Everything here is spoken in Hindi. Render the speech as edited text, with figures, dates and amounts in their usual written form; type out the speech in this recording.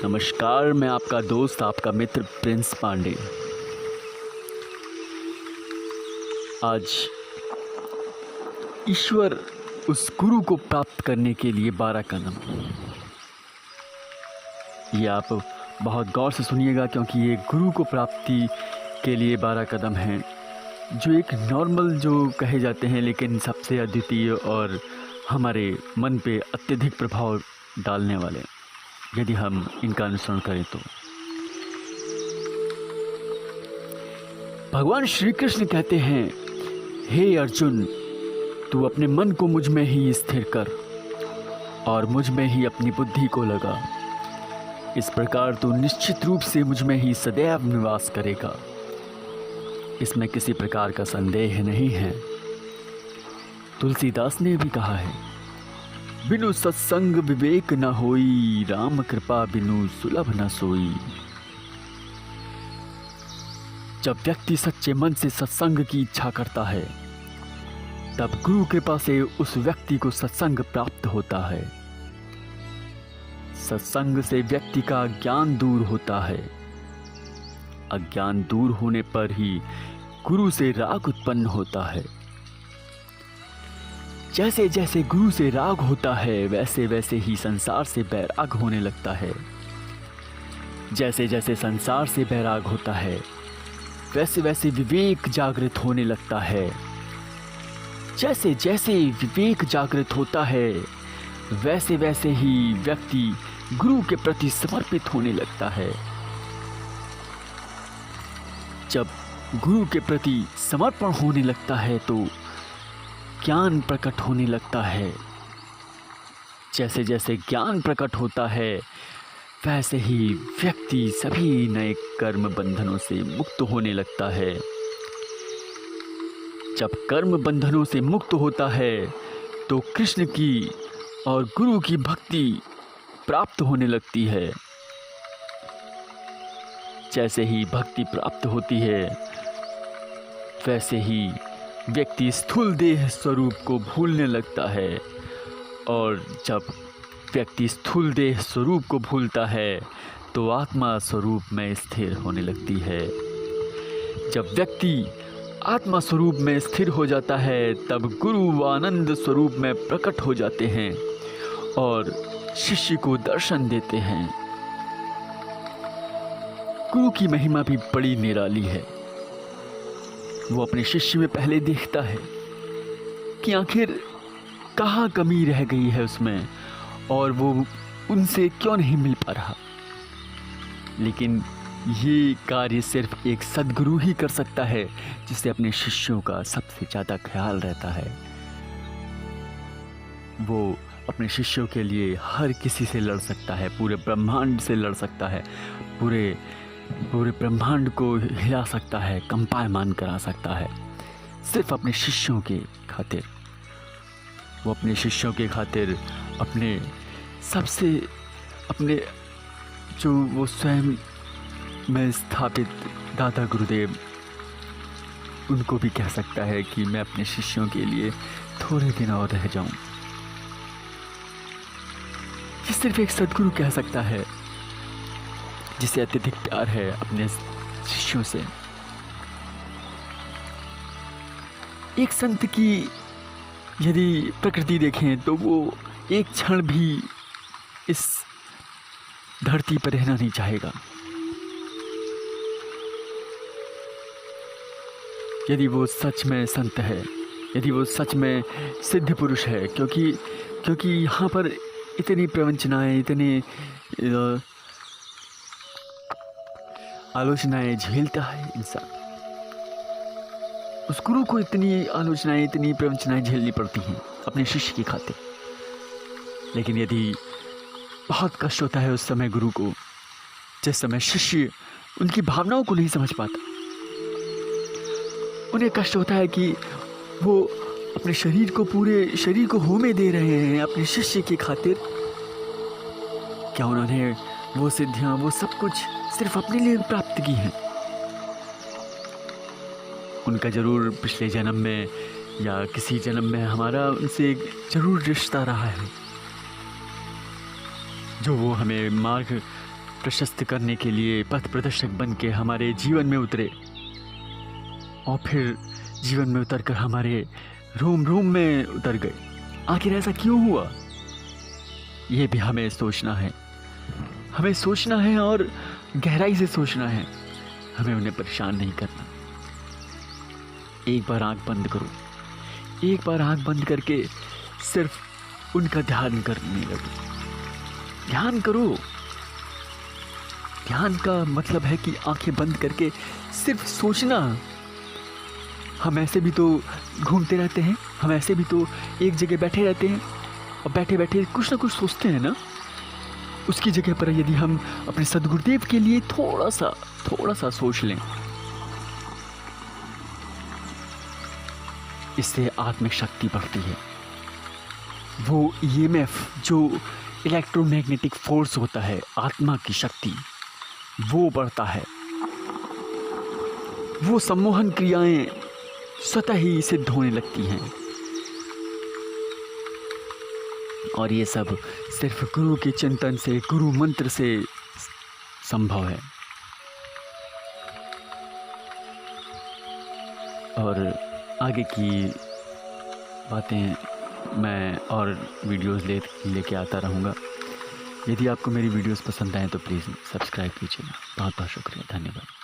नमस्कार, मैं आपका दोस्त, आपका मित्र प्रिंस पांडे। आज ईश्वर उस गुरु को प्राप्त करने के लिए 12 कदम। ये आप बहुत गौर से सुनिएगा, क्योंकि ये गुरु को प्राप्ति के लिए 12 कदम हैं, जो एक नॉर्मल जो कहे जाते हैं, लेकिन सबसे अद्वितीय और हमारे मन पे अत्यधिक प्रभाव डालने वाले, यदि हम इनका अनुसरण करें तो। भगवान श्री कृष्ण कहते हैं, हे अर्जुन, तू अपने मन को मुझ में ही स्थिर कर और मुझ में ही अपनी बुद्धि को लगा। इस प्रकार तू निश्चित रूप से मुझ में ही सदैव निवास करेगा। इसमें किसी प्रकार का संदेह नहीं है। तुलसीदास ने भी कहा है, बिनु सत्संग विवेक न होई, राम कृपा बिनु सुलभ न सोई। जब व्यक्ति सच्चे मन से सत्संग की इच्छा करता है, तब गुरु कृपा से उस व्यक्ति को सत्संग प्राप्त होता है। सत्संग से व्यक्ति का ज्ञान दूर होता है। अज्ञान दूर होने पर ही गुरु से राग उत्पन्न होता है। जैसे जैसे गुरु से राग होता है, वैसे वैसे ही संसार से बैराग होने लगता है। जैसे जैसे संसार से बैराग होता है, वैसे वैसे विवेक जागृत होने लगता है। जैसे जैसे विवेक जागृत होता है, वैसे वैसे ही व्यक्ति गुरु के प्रति समर्पित होने लगता है। जब गुरु के प्रति समर्पण होने लगता है, तो ज्ञान प्रकट होने लगता है। जैसे जैसे ज्ञान प्रकट होता है, वैसे ही व्यक्ति सभी नए कर्म बंधनों से मुक्त होने लगता है। जब कर्म बंधनों से मुक्त होता है, तो कृष्ण की और गुरु की भक्ति प्राप्त होने लगती है। जैसे ही भक्ति प्राप्त होती है, वैसे ही व्यक्ति स्थूल देह स्वरूप को भूलने लगता है। और जब व्यक्ति स्थूल देह स्वरूप को भूलता है, तो आत्मा स्वरूप में स्थिर होने लगती है। जब व्यक्ति आत्मा स्वरूप में स्थिर हो जाता है, तब गुरु आनंद स्वरूप में प्रकट हो जाते हैं और शिष्य को दर्शन देते हैं। गुरु की महिमा भी बड़ी निराली है। वो अपने शिष्य में पहले देखता है कि आखिर कहाँ कमी रह गई है उसमें, और वो उनसे क्यों नहीं मिल पा रहा। लेकिन ये कार्य सिर्फ एक सद्गुरु ही कर सकता है, जिसे अपने शिष्यों का सबसे ज़्यादा ख्याल रहता है। वो अपने शिष्यों के लिए हर किसी से लड़ सकता है, पूरे ब्रह्मांड से लड़ सकता है, पूरे ब्रह्मांड को हिला सकता है, कंपायमान करा सकता है, सिर्फ अपने शिष्यों के खातिर। वो अपने शिष्यों के खातिर अपने जो वो स्वयं में स्थापित दादा गुरुदेव, उनको भी कह सकता है कि मैं अपने शिष्यों के लिए थोड़े दिन और रह जाऊं। ये सिर्फ एक सद्गुरु कह सकता है, जिसे अत्यधिक प्यार है अपने शिष्यों से। एक संत की यदि प्रकृति देखें, तो वो एक क्षण भी इस धरती पर रहना नहीं चाहेगा। यदि वो सच में संत है, यदि वो सच में सिद्ध पुरुष है, क्योंकि यहाँ पर इतनी प्रवंचनाएं, इतने आलोचनाएं झेलता है इंसान। उस गुरु को इतनी आलोचनाएं, इतनी प्रवंचनाएं झेलनी पड़ती हैं अपने शिष्य की खातिर। लेकिन यदि बहुत कष्ट होता है उस समय गुरु को, जिस समय शिष्य उनकी भावनाओं को नहीं समझ पाता। उन्हें कष्ट होता है कि वो अपने पूरे शरीर को होमे दे रहे हैं अपने शिष्य की खातिर। क्या उन्होंने वो सिद्धियां, वो सब कुछ सिर्फ अपने लिए प्राप्त की हैं? उनका जरूर पिछले जन्म में या किसी जन्म में हमारा उनसे जरूर रिश्ता रहा है, जो वो हमें मार्ग प्रशस्त करने के लिए पथ प्रदर्शक बन के हमारे जीवन में उतरे और फिर जीवन में उतर कर हमारे रूम रूम में उतर गए। आखिर ऐसा क्यों हुआ, ये भी हमें सोचना है। हमें सोचना है और गहराई से सोचना है। हमें उन्हें परेशान नहीं करना। एक बार आंख बंद करो, एक बार आंख बंद करके सिर्फ उनका ध्यान करने लगो। ध्यान करो। ध्यान का मतलब है कि आंखें बंद करके सिर्फ सोचना। हम ऐसे भी तो घूमते रहते हैं, हम ऐसे भी तो एक जगह बैठे रहते हैं और बैठे बैठे कुछ ना कुछ सोचते हैं ना। उसकी जगह पर यदि हम अपने सद्गुरुदेव के लिए थोड़ा सा सोच लें, इससे आत्मिक शक्ति बढ़ती है। वो ईएमएफ जो इलेक्ट्रोमैग्नेटिक फोर्स होता है, आत्मा की शक्ति, वो बढ़ता है। वो सम्मोहन क्रियाएं स्वतः ही सिद्ध होने लगती हैं। और ये सब सिर्फ गुरु के चिंतन से, गुरु मंत्र से संभव है। और आगे की बातें मैं और वीडियोस लेके आता रहूँगा। यदि आपको मेरी वीडियोस पसंद आए तो प्लीज़ सब्सक्राइब कीजिएगा। बहुत बहुत शुक्रिया, धन्यवाद।